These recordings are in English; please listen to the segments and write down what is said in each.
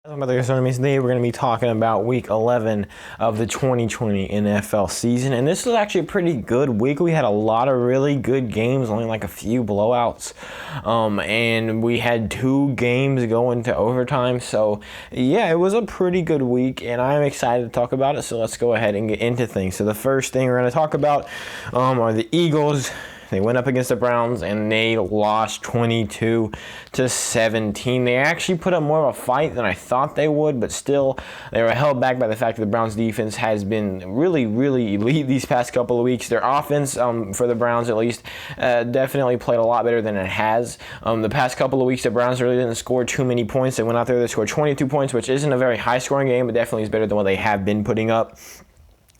Today we're going to be talking about Week 11 of the 2020 NFL season, and this was actually a pretty good week. We had a lot of really good games, only like a few blowouts, and we had 2 games going to overtime. So yeah, it was a pretty good week, and I'm excited to talk about it. So let's go ahead and get into things. So the first thing we're going to talk about are the Eagles. They went up against the Browns and they lost 22-17. They actually put up more of a fight than I thought they would, but still they were held back by the fact that the Browns defense has been really elite these past couple of weeks. Their offense, for the Browns at least, definitely played a lot better than it has. The past couple of weeks, the Browns really didn't score too many points. They went out there, they scored 22 points, which isn't a very high scoring game, but definitely is better than what they have been putting up.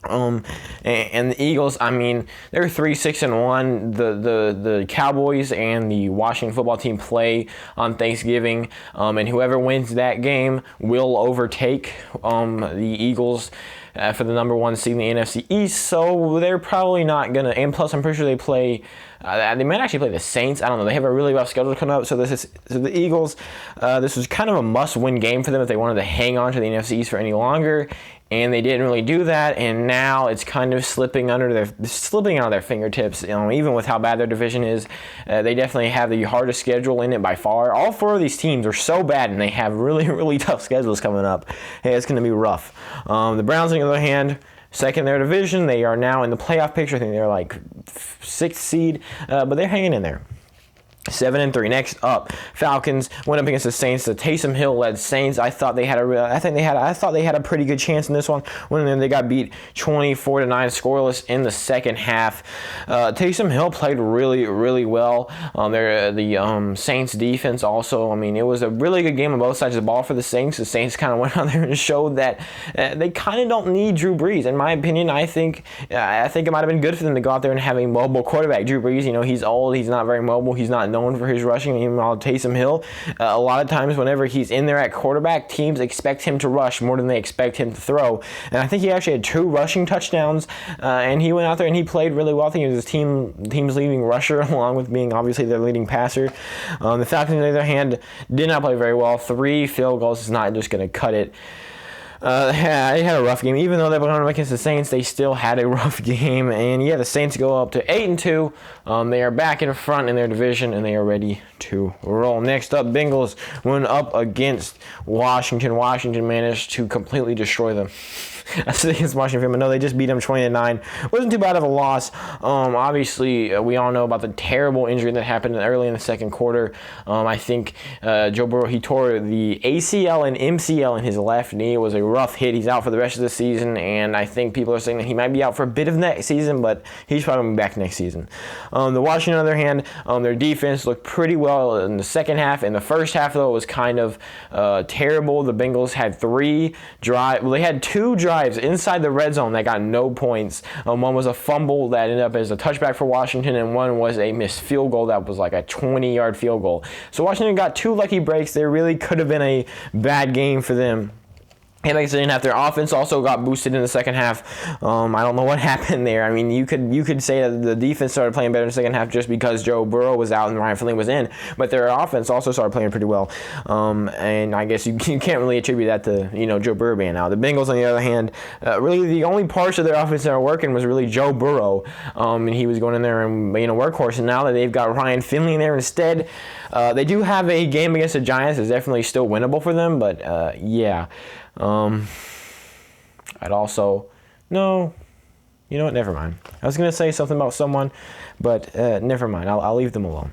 And the Eagles, I mean, they're 3-6-1. The Cowboys and the Washington football team play on Thanksgiving, and whoever wins that game will overtake the Eagles for the number 1 seed in the NFC East. So they're probably not gonna. And plus, I'm pretty sure they play. They might actually play the Saints. I don't know. They have a really rough schedule coming up. So the Eagles. This was kind of a must-win game for them if they wanted to hang on to the NFC East for any longer. And they didn't really do that, and now it's kind of slipping out of their fingertips. Even with how bad their division is, they definitely have the hardest schedule in it by far. All 4 of these teams are so bad, and they have really tough schedules coming up. Hey, it's going to be rough. The Browns, on the other hand, second in their division. They are now in the playoff picture. I think they're like 6th seed, but they're hanging in there. 7-3. Next up, Falcons went up against the Saints. The Taysom Hill-led Saints. I thought they had a pretty good chance in this one. When they got beat 24-9 scoreless in the second half. Taysom Hill played really well. The Saints defense also. I mean, it was a really good game on both sides of the ball for the Saints. The Saints kind of went out there and showed that they kind of don't need Drew Brees. In my opinion, I think it might have been good for them to go out there and have a mobile quarterback. Drew Brees, he's old. He's not very mobile. He's not known for his rushing. Even while Taysom Hill, a lot of times whenever he's in there at quarterback, teams expect him to rush more than they expect him to throw. And I think he actually had 2 rushing touchdowns, and he went out there and he played really well. I think he was his team's leading rusher, along with being obviously their leading passer. The Falcons, on the other hand, did not play very well. 3 field goals is not just going to cut it. They had a rough game. Even though they were going against the Saints, they still had a rough game. And yeah, the Saints go up to 8-2. They are back in front in their division, and they are ready to roll. Next up, Bengals went up against Washington. Washington managed to completely destroy them. I said against Washington, but no, they just beat them 20-9. Wasn't too bad of a loss. Obviously, we all know about the terrible injury that happened early in the second quarter. I think Joe Burrow, he tore the ACL and MCL in his left knee. It was a rough hit. He's out for the rest of the season, and I think people are saying that he might be out for a bit of next season, but he's probably going to be back next season. The Washington, on the other hand, their defense looked pretty well in the second half. In the first half, though, it was kind of terrible. The Bengals had 3 drives. Well, they had 2 drives inside the red zone that got no points. One was a fumble that ended up as a touchback for Washington, and one was a missed field goal that was like a 20-yard field goal. So Washington got 2 lucky breaks. There really could have been a bad game for them. And like I said, their offense also got boosted in the second half. I don't know what happened there. I mean, you could say that the defense started playing better in the second half just because Joe Burrow was out and Ryan Finley was in, but their offense also started playing pretty well. And I guess you can't really attribute that to Joe Burrow being out. The Bengals, on the other hand, really the only parts of their offense that were working was really Joe Burrow, and he was going in there and being a workhorse. And now that they've got Ryan Finley in there instead, they do have a game against the Giants. It's definitely still winnable for them, but yeah. I'd also, no, you know what, never mind. I was going to say something about someone, but never mind. I'll leave them alone.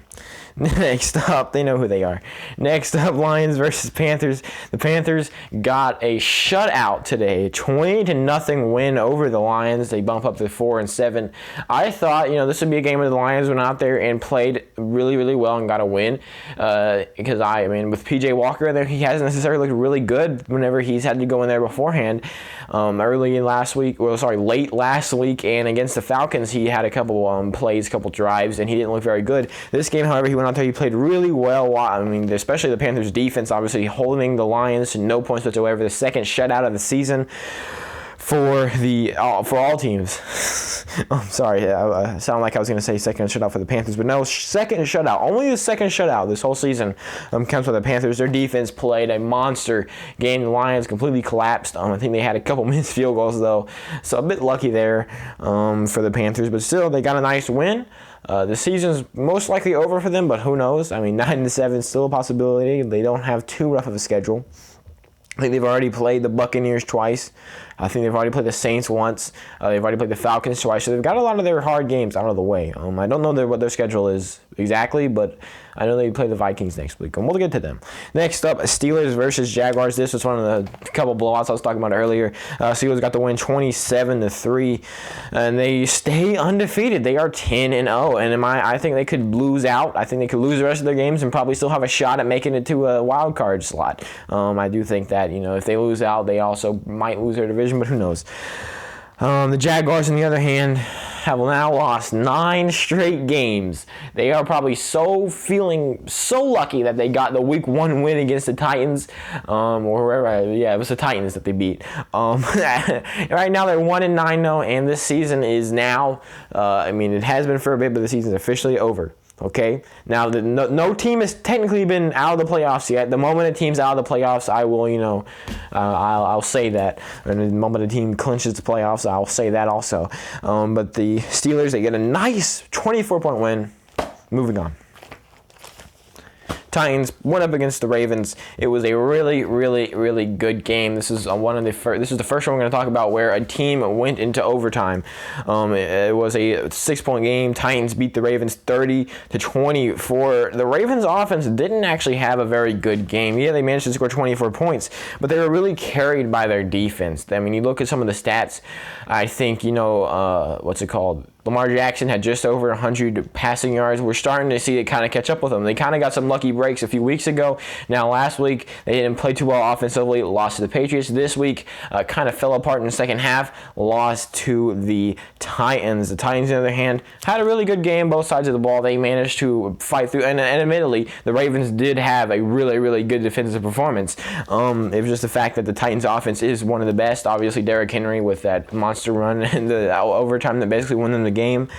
Next up, they know who they are. Next up, Lions versus Panthers. The Panthers got a shutout today, 20-0 win over the Lions. They bump up to 4-7. I thought, this would be a game where the Lions went out there and played really well and got a win. Because with PJ Walker there, he hasn't necessarily looked really good whenever he's had to go in there beforehand. Late last week, and against the Falcons, he had a couple plays, couple drives, and he didn't look very good. This game, however, he went out there, he played really well. Especially the Panthers defense, obviously holding the Lions to no points whatsoever. The second shutout of the season. for all teams. I'm sorry, I sound like I was going to say second shutout for the Panthers, but no, second shutout. Only the second shutout this whole season comes for the Panthers. Their defense played a monster game. The Lions completely collapsed. I think they had a couple missed field goals, though, so a bit lucky there for the Panthers, but still, they got a nice win. The season's most likely over for them, but who knows? I mean, 9-7 is still a possibility. They don't have too rough of a schedule. I think they've already played the Buccaneers twice. I think they've already played the Saints once. They've already played the Falcons twice. So they've got a lot of their hard games out of the way. I don't know what their schedule is exactly, but I know they play the Vikings next week, and we'll get to them. Next up, Steelers versus Jaguars. This was one of the couple blowouts I was talking about earlier. Steelers got the win 27-3, and they stay undefeated. They are 10-0, and I think they could lose out. I think they could lose the rest of their games and probably still have a shot at making it to a wild card slot. I do think that if they lose out, they also might lose their division, but who knows? The Jaguars, on the other hand, have now lost 9 straight games. They are probably feeling so lucky that they got the Week 1 win against the Titans, or wherever. Yeah, it was the Titans that they beat. Right now they're 1-9 though, and this season is now. It has been for a bit, but the season is officially over. Okay. Now, no team has technically been out of the playoffs yet. The moment a team's out of the playoffs, I will, I'll say that. And the moment a team clinches the playoffs, I'll say that also. But the Steelers, they get a nice 24-point win. Moving on. Titans went up against the Ravens. It was a really, really, really good game. This is This is the first one we're going to talk about where a team went into overtime. It was a 6-point game. Titans beat the Ravens 30-24. The Ravens offense didn't actually have a very good game. Yeah, they managed to score 24 points, but they were really carried by their defense. I mean, you look at some of the stats. I think Lamar Jackson had just over 100 passing yards. We're starting to see it kind of catch up with them. They kind of got some lucky breaks a few weeks ago. Now, last week, they didn't play too well offensively, lost to the Patriots. This week, kind of fell apart in the second half, lost to the Titans. The Titans, on the other hand, had a really good game, both sides of the ball. They managed to fight through, and admittedly, the Ravens did have a really, really good defensive performance. It was just the fact that the Titans' offense is one of the best. Obviously, Derrick Henry with that monster run in the overtime that basically won them the game.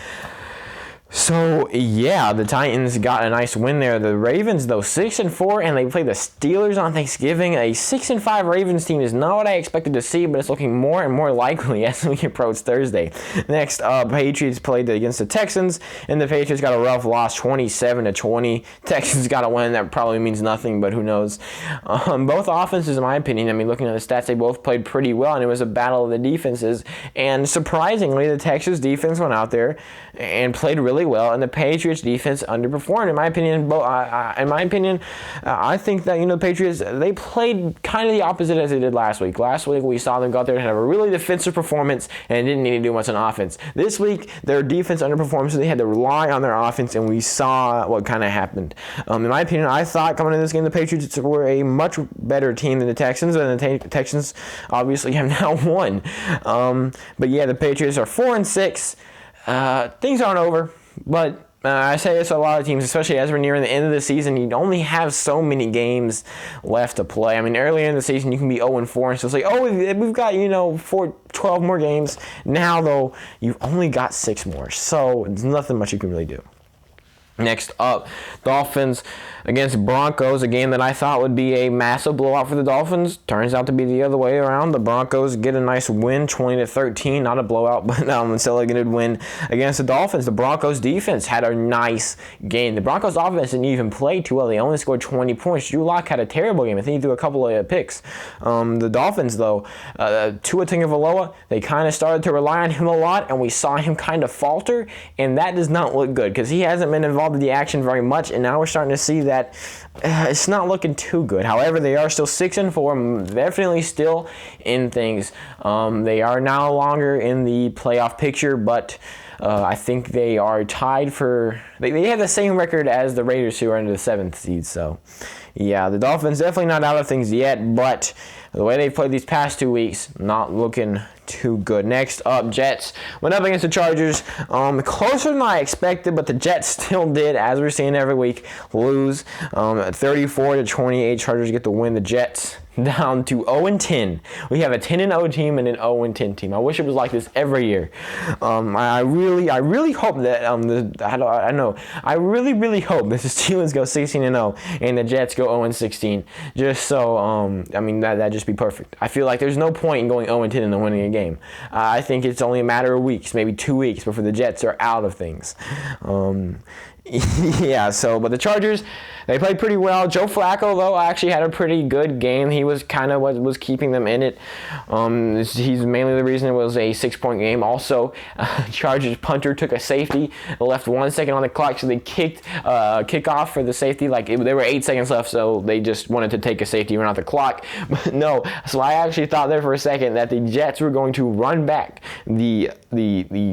So, yeah, the Titans got a nice win there. The Ravens, though, 6-4, and they play the Steelers on Thanksgiving. A 6-5 Ravens team is not what I expected to see, but it's looking more and more likely as we approach Thursday. Next up, Patriots played against the Texans, and the Patriots got a rough loss, 27-20. Texans got a win. That probably means nothing, but who knows? Both offenses, in my opinion, looking at the stats, they both played pretty well, and it was a battle of the defenses. And surprisingly, the Texas defense went out there and played really well, and the Patriots defense underperformed. In my opinion, I think that the Patriots, they played kind of the opposite as they did last week. Last week we saw them go out there and have a really defensive performance and didn't need to do much on offense. This week their defense underperformed, so they had to rely on their offense, and we saw what kind of happened. In my opinion, I thought coming into this game the Patriots were a much better team than the Texans, and the Texans obviously have now won. But yeah, the Patriots are 4-6. Things aren't over, but I say this to a lot of teams, especially as we're nearing the end of the season. You only have so many games left to play. Earlier in the season, you can be 0-4 and still say, we've got, 12 more games. Now, though, you've only got 6 more, so there's nothing much you can really do. Next up, Dolphins against Broncos, a game that I thought would be a massive blowout for the Dolphins. Turns out to be the other way around. The Broncos get a nice win, 20-13. Not a blowout, but still a good win against the Dolphins. The Broncos defense had a nice game. The Broncos offense didn't even play too well. They only scored 20 points. Drew Lock had a terrible game. I think he threw a couple of picks. The Dolphins, though, Tua Tagovailoa, they kind of started to rely on him a lot, and we saw him kind of falter, and that does not look good because he hasn't been involved in the action very much, and now we're starting to see that it's not looking too good. However, they are still 6-4, definitely still in things. They are no longer in the playoff picture, but I think they are tied for. They have the same record as the Raiders, who are into the 7th seed. So, yeah, the Dolphins definitely not out of things yet, but the way they've played these past 2 weeks, not looking too good. Next up, Jets went up against the Chargers. Closer than I expected, but the Jets still did, as we're seeing every week, lose. 34-28. Chargers get the win. The Jets down to 0-10. We have a 10-0 team and an 0-10 team. I wish it was like this every year. I really hope that I really hope that the Steelers go 16-0 and the Jets go 0-16. Just so that'd just be perfect. I feel like there's no point in going 0-10 and then winning a game. I think it's only a matter of weeks, maybe 2 weeks before the Jets are out of things. But the Chargers, they played pretty well. Joe Flacco, though, actually had a pretty good game. He was kind of what was keeping them in it. He's mainly the reason it was a 6-point game. Also, Chargers punter took a safety, left 1 second on the clock, so they kicked kickoff for the safety. There were 8 seconds left, so they just wanted to take a safety, run out the clock. But no, so I actually thought there for a second that the Jets were going to run back the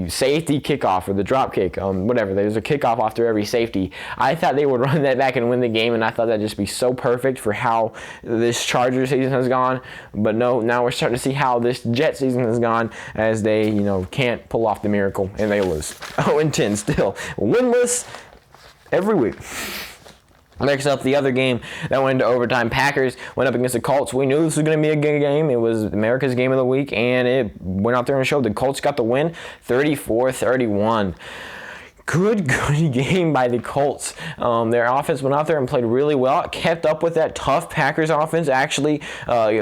safety kickoff or the drop kick, whatever. There's a kickoff after every safety. I thought they would run that back and win the game, and I thought that'd just be so perfect for how this Chargers season has gone. But no, now we're starting to see how this Jet season has gone as they, can't pull off the miracle, and they lose. 0-10 still. Winless every week. Next up, the other game that went into overtime. Packers went up against the Colts. We knew this was going to be a good game. It was America's game of the week, and it went out there and showed. The Colts got the win, 34-31. Good game by the Colts. Their offense went out there and played really well. It kept up with that tough Packers offense. Actually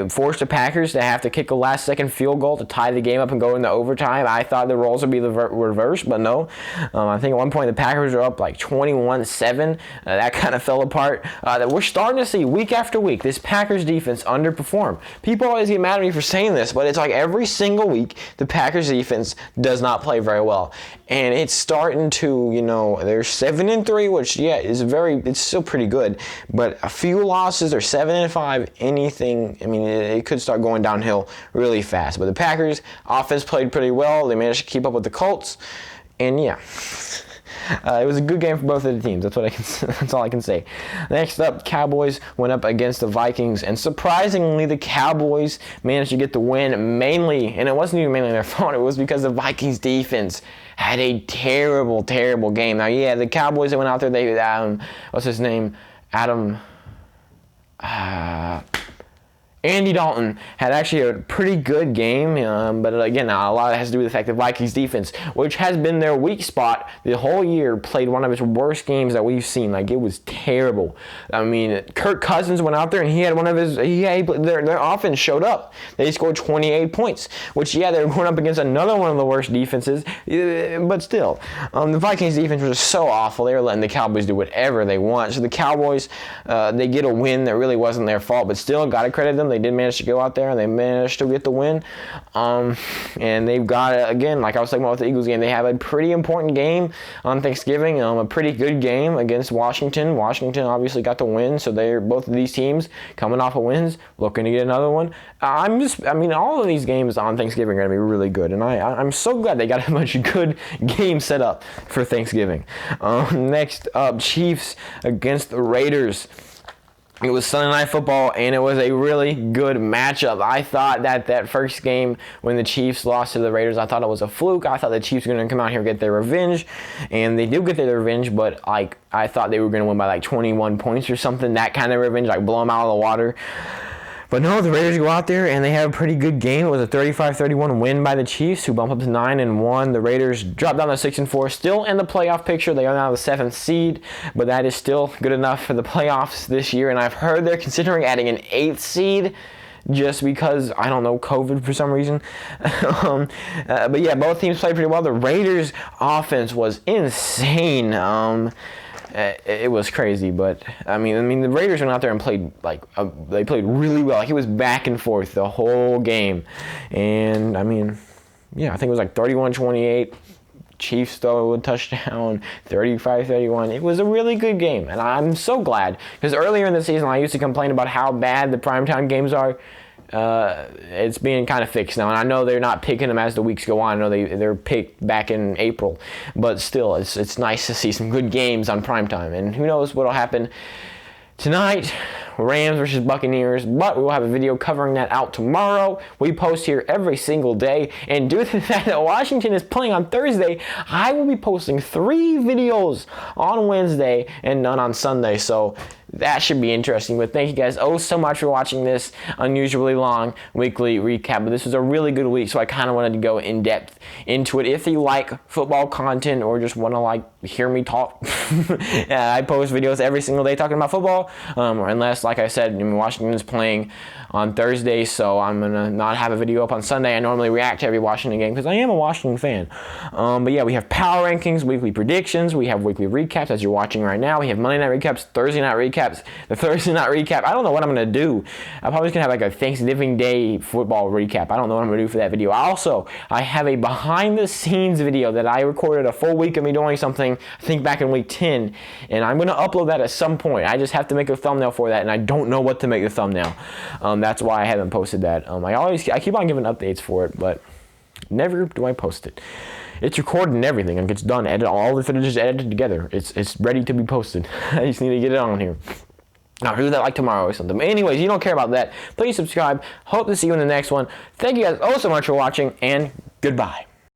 forced the Packers to have to kick a last-second field goal to tie the game up and go into overtime. I thought the roles would be the reverse, but no. I think at one point the Packers were up like 21-7. That kind of fell apart. We're starting to see week after week this Packers defense underperform. People always get mad at me for saying this, but it's like every single week the Packers defense does not play very well. And it's starting to, they're 7-3, which it's still pretty good. But a few losses, they're 7-5, anything. It could start going downhill really fast. But the Packers offense played pretty well. They managed to keep up with the Colts, and it was a good game for both of the teams. That's all I can say. Next up, Cowboys went up against the Vikings, and surprisingly, the Cowboys managed to get the win mainly, and it wasn't even mainly their fault. It was because the Vikings defense had a terrible, terrible game. Now, the Cowboys that went out there, they what's his name? Andy Dalton had actually a pretty good game, but again, a lot of it has to do with the fact that Vikings defense, which has been their weak spot the whole year, played one of its worst games that we've seen. It was terrible. Kirk Cousins went out there and he had one of his. Their offense showed up. They scored 28 points, which they were going up against another one of the worst defenses, but still, the Vikings defense was just so awful. They were letting the Cowboys do whatever they want. So the Cowboys, they get a win that really wasn't their fault, but still, gotta credit them. They did manage to go out there and they managed to get the win. And they've got, again, like I was talking about with the Eagles game, they have a pretty important game on Thanksgiving, a pretty good game against Washington. Washington obviously got the win, so they're both of these teams coming off of wins, looking to get another one. All of these games on Thanksgiving are going to be really good, and I'm so glad they got a bunch of good games set up for Thanksgiving. Next up, Chiefs against the Raiders. It was Sunday Night Football, and it was a really good matchup. I thought that first game when the Chiefs lost to the Raiders, I thought it was a fluke. I thought the Chiefs were going to come out here and get their revenge, and they did get their revenge, but I thought they were going to win by 21 points or something, that kind of revenge, blow them out of the water. But no, the Raiders go out there and they have a pretty good game. It was a 35-31 win by the Chiefs, who bump up to 9-1. The Raiders drop down to 6-4, still in the playoff picture. They are now the 7th seed, but that is still good enough for the playoffs this year. And I've heard they're considering adding an 8th seed just because, I don't know, COVID for some reason. But both teams played pretty well. The Raiders' offense was insane. It was crazy, but the Raiders went out there and played they played really well. It was back and forth the whole game, and I think it was 31-28. Chiefs throw a touchdown, 35-31. It was a really good game, and I'm so glad, because earlier in the season I used to complain about how bad the primetime games are. It's being kind of fixed now, and I know they're not picking them as the weeks go on. I know they're picked back in April, but still, it's nice to see some good games on primetime, and who knows what'll happen tonight. Rams versus Buccaneers, but we will have a video covering that out tomorrow. We post here every single day, and due to the fact that Washington is playing on Thursday, I will be posting 3 videos on Wednesday and none on Sunday, so that should be interesting. But thank you guys so much for watching this unusually long weekly recap. But this was a really good week, so I kind of wanted to go in depth into it. If you like football content or just want to hear me talk, I post videos every single day talking about football. Unless, like I said, Washington is playing on Thursday, so I'm gonna not have a video up on Sunday. I normally react to every Washington game because I am a Washington fan. But yeah, we have power rankings, weekly predictions, we have weekly recaps as you're watching right now. We have Monday night recaps, Thursday night recaps. The Thursday night recap, I don't know what I'm gonna do. I'm probably just gonna have a Thanksgiving Day football recap. I don't know what I'm gonna do for that video. I have a behind the scenes video that I recorded a full week of me doing something, I think back in week 10, and I'm gonna upload that at some point. I just have to make a thumbnail for that, and I don't know what to make the thumbnail. That's why I haven't posted that. I keep on giving updates for it, but never do I post it. It's recorded and everything, and it's done. All the footage is edited together. It's ready to be posted. I just need to get it on here. I'll do that like tomorrow or something. But anyways, you don't care about that. Please subscribe. Hope to see you in the next one. Thank you guys so much for watching, and goodbye.